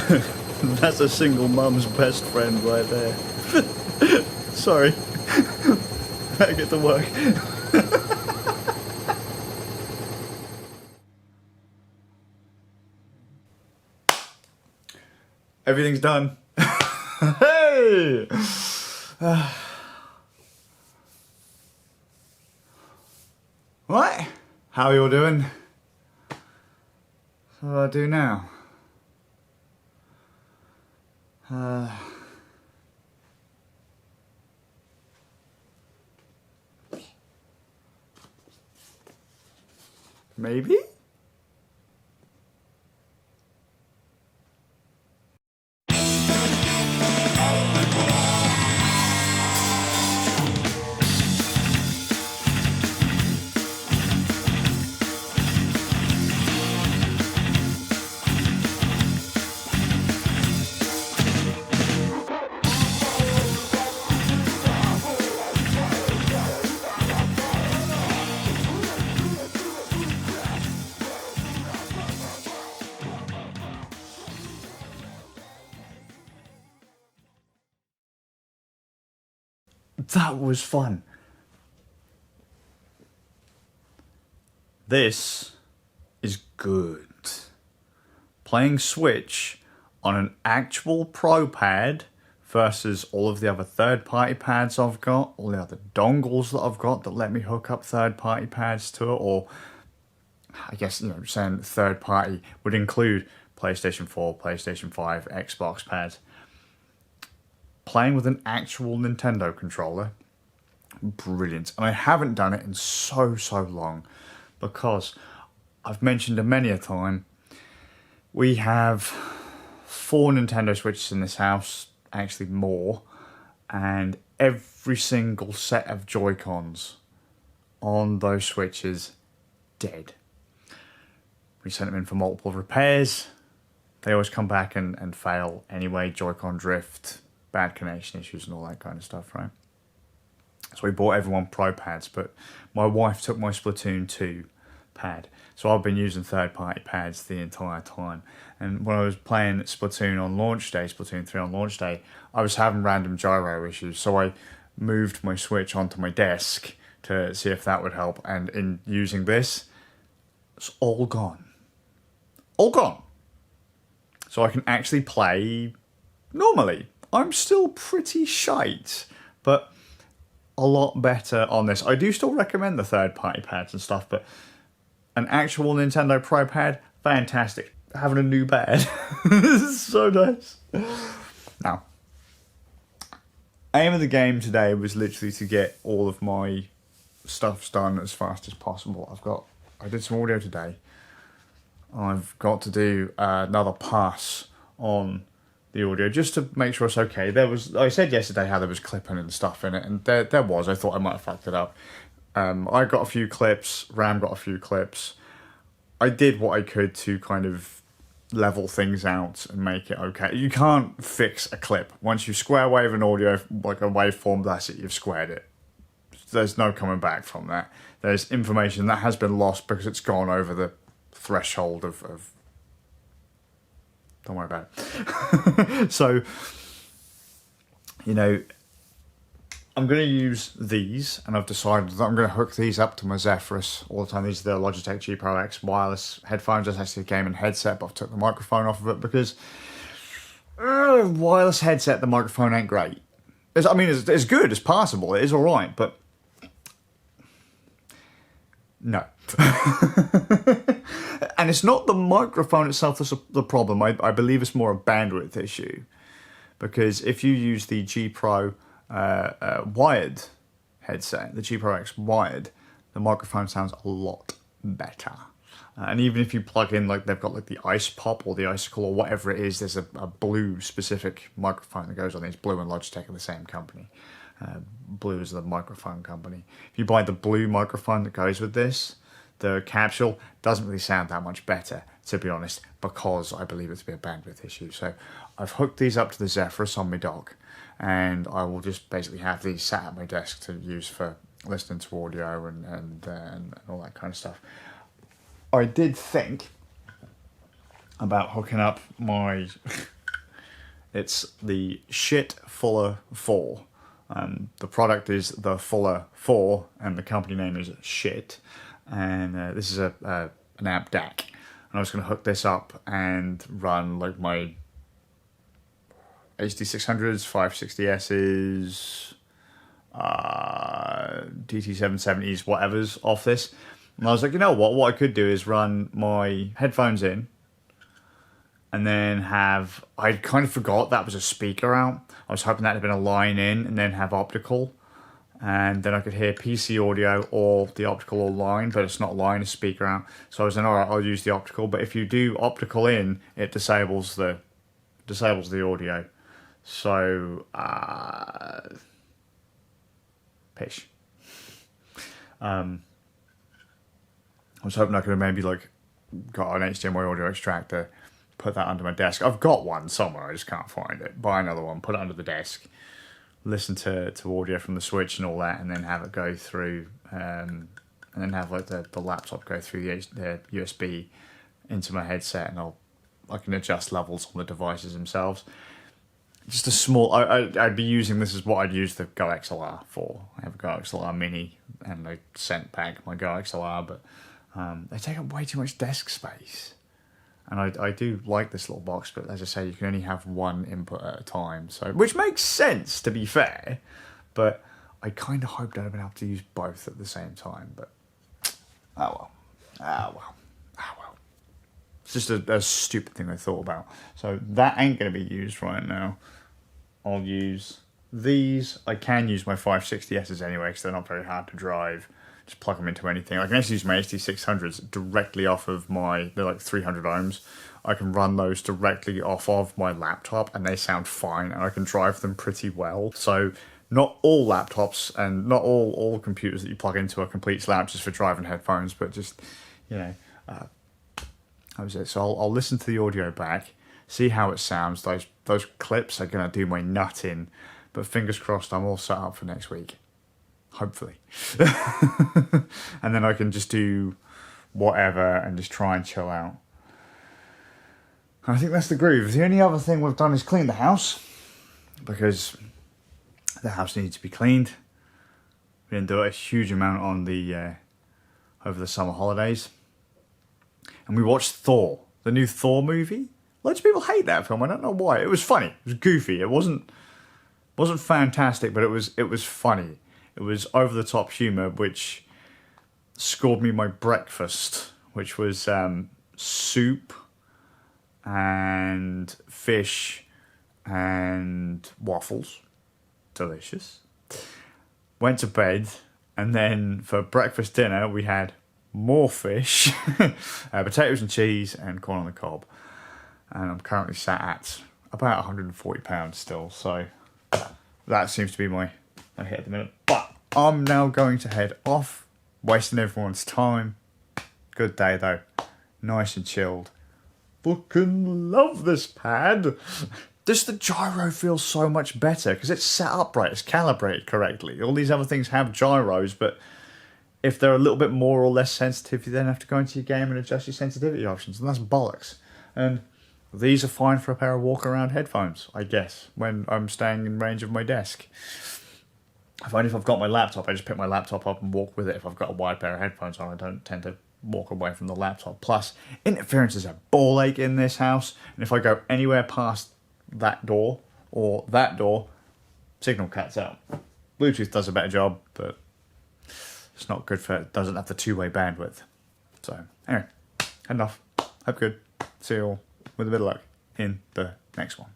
That's a single mum's best friend right there. Sorry. Better get to work. Everything's done. Hey! What? How are you all doing? What do I do now? Maybe? That was fun. This is good. Playing Switch on an actual Pro pad versus all of the other third-party pads I've got, all the other dongles that I've got that let me hook up third-party pads to it, or I guess, you know, saying third-party would include PlayStation 4, PlayStation 5, Xbox pads. Playing with an actual Nintendo controller, brilliant. And I haven't done it in so long because I've mentioned it many a time. We have 4 Nintendo Switches in this house, actually more, and every single set of Joy-Cons on those Switches dead. We sent them in for multiple repairs. They always come back and fail anyway. Joy-Con drift, bad connection issues and all that kind of stuff, right? So we bought everyone Pro pads, but my wife took my Splatoon 2 pad. So I've been using third-party pads the entire time. And when I was playing Splatoon on launch day, Splatoon 3 on launch day, I was having random gyro issues. So I moved my Switch onto my desk to see if that would help. And in using this, it's all gone. All gone. So I can actually play normally. I'm still pretty shite, but a lot better on this. I do still recommend the third-party pads and stuff, but an actual Nintendo Pro pad, fantastic. Having a new pad. This is so nice. Now, aim of the game today was literally to get all of my stuffs done as fast as possible. I did some audio today. I've got to do another pass on the audio just to make sure it's okay. I said yesterday how there was clipping and stuff in it, and there was. I thought I might have fucked it up. I got a few clips, Ram got a few clips. I did what I could to kind of level things out and make it okay. You can't fix a clip. Once you square wave an audio, like a waveform, that's it, you've squared it. There's no coming back from that. There's information that has been lost because it's gone over the threshold of don't worry about it. So, you know, I'm going to use these, and I've decided that I'm going to hook these up to my Zephyrus all the time. These are the Logitech G Pro X wireless headphones. It's actually a gaming headset, but I've took the microphone off of it because wireless headset, the microphone ain't great. It's good, it's passable, it is all right, but no. And it's not the microphone itself that's the problem. I believe it's more a bandwidth issue. Because if you use the G Pro wired headset, the G Pro X wired, the microphone sounds a lot better. And even if you plug in, like they've got like the Ice Pop or the Icicle or whatever it is, there's a Blue specific microphone that goes on these. Blue and Logitech are the same company. Blue is the microphone company. If you buy the Blue microphone that goes with this, the capsule doesn't really sound that much better, to be honest, because I believe it to be a bandwidth issue. So I've hooked these up to the Zephyrus on my dock, and I will just basically have these sat at my desk to use for listening to audio and all that kind of stuff. I did think about hooking up my It's the Shit Fuller 4. The product is the Fuller 4, and the company name is Shit. And this is an amp DAC. And I was going to hook this up and run like my HD600s, 560Ss, DT770s, whatever's off this. And I was like, you know what I could do is run my headphones in, and then have, I kind of forgot that was a speaker out. I was hoping that had been a line in, and then have optical. And then I could hear PC audio or the optical or line, but it's not line, it's speaker out. So I was like, all right, I'll use the optical. But if you do optical in, it disables the audio. So, pish. I was hoping I could have maybe like got an HDMI audio extractor, put that under my desk. I've got one somewhere, I just can't find it. Buy another one, put it under the desk, listen to audio from the switch and all that, and then have it go through, and then have like the laptop go through the USB into my headset, and I can adjust levels on the devices themselves. Just a small, I'd be using this as what I'd use the Go XLR for. I have a Go XLR Mini, and I sent back my Go XLR, but they take up way too much desk space. And I do like this little box, but as I say, you can only have one input at a time. So, which makes sense, to be fair, but I kind of hoped I'd have been able to use both at the same time, but oh well. It's just a stupid thing I thought about. So that ain't going to be used right now. I'll use these. I can use my 560Ss anyway, because they're not very hard to drive. Just plug them into anything. I can actually use my HD600s directly off of they're like 300 ohms. I can run those directly off of my laptop, and they sound fine, and I can drive them pretty well. So not all laptops and not all computers that you plug into are complete slouches for driving headphones, but just, you know, that was it. So I'll listen to the audio back, see how it sounds. Those clips are going to do my nut in, but fingers crossed I'm all set up for next week. Hopefully. And then I can just do whatever and just try and chill out. I think that's the groove. The only other thing we've done is clean the house, because the house needs to be cleaned. We didn't do a huge amount on over the summer holidays. And we watched Thor, the new Thor movie. Loads of people hate that film. I don't know why. It was funny. It was goofy. It wasn't fantastic, but it was funny. It was over-the-top humour, which scored me my breakfast, which was soup and fish and waffles. Delicious. Went to bed, and then for breakfast dinner we had more fish, potatoes and cheese, and corn on the cob. And I'm currently sat at about 140 pounds still, so that seems to be my hit at the minute. But I'm now going to head off, wasting everyone's time. Good day though, nice and chilled. Fucking love this pad. Just the gyro feels so much better because it's set up right, it's calibrated correctly. All these other things have gyros, but if they're a little bit more or less sensitive, you then have to go into your game and adjust your sensitivity options, and that's bollocks. And these are fine for a pair of walk-around headphones, I guess, when I'm staying in range of my desk. If I've got my laptop, I just pick my laptop up and walk with it. If I've got a wide pair of headphones on, I don't tend to walk away from the laptop. Plus, interference is a ball ache in this house, and if I go anywhere past that door or that door, signal cuts out. Bluetooth does a better job, but it's not good for it. Doesn't have the two-way bandwidth. So, anyway, enough. Hope good. See you all with a bit of luck in the next one.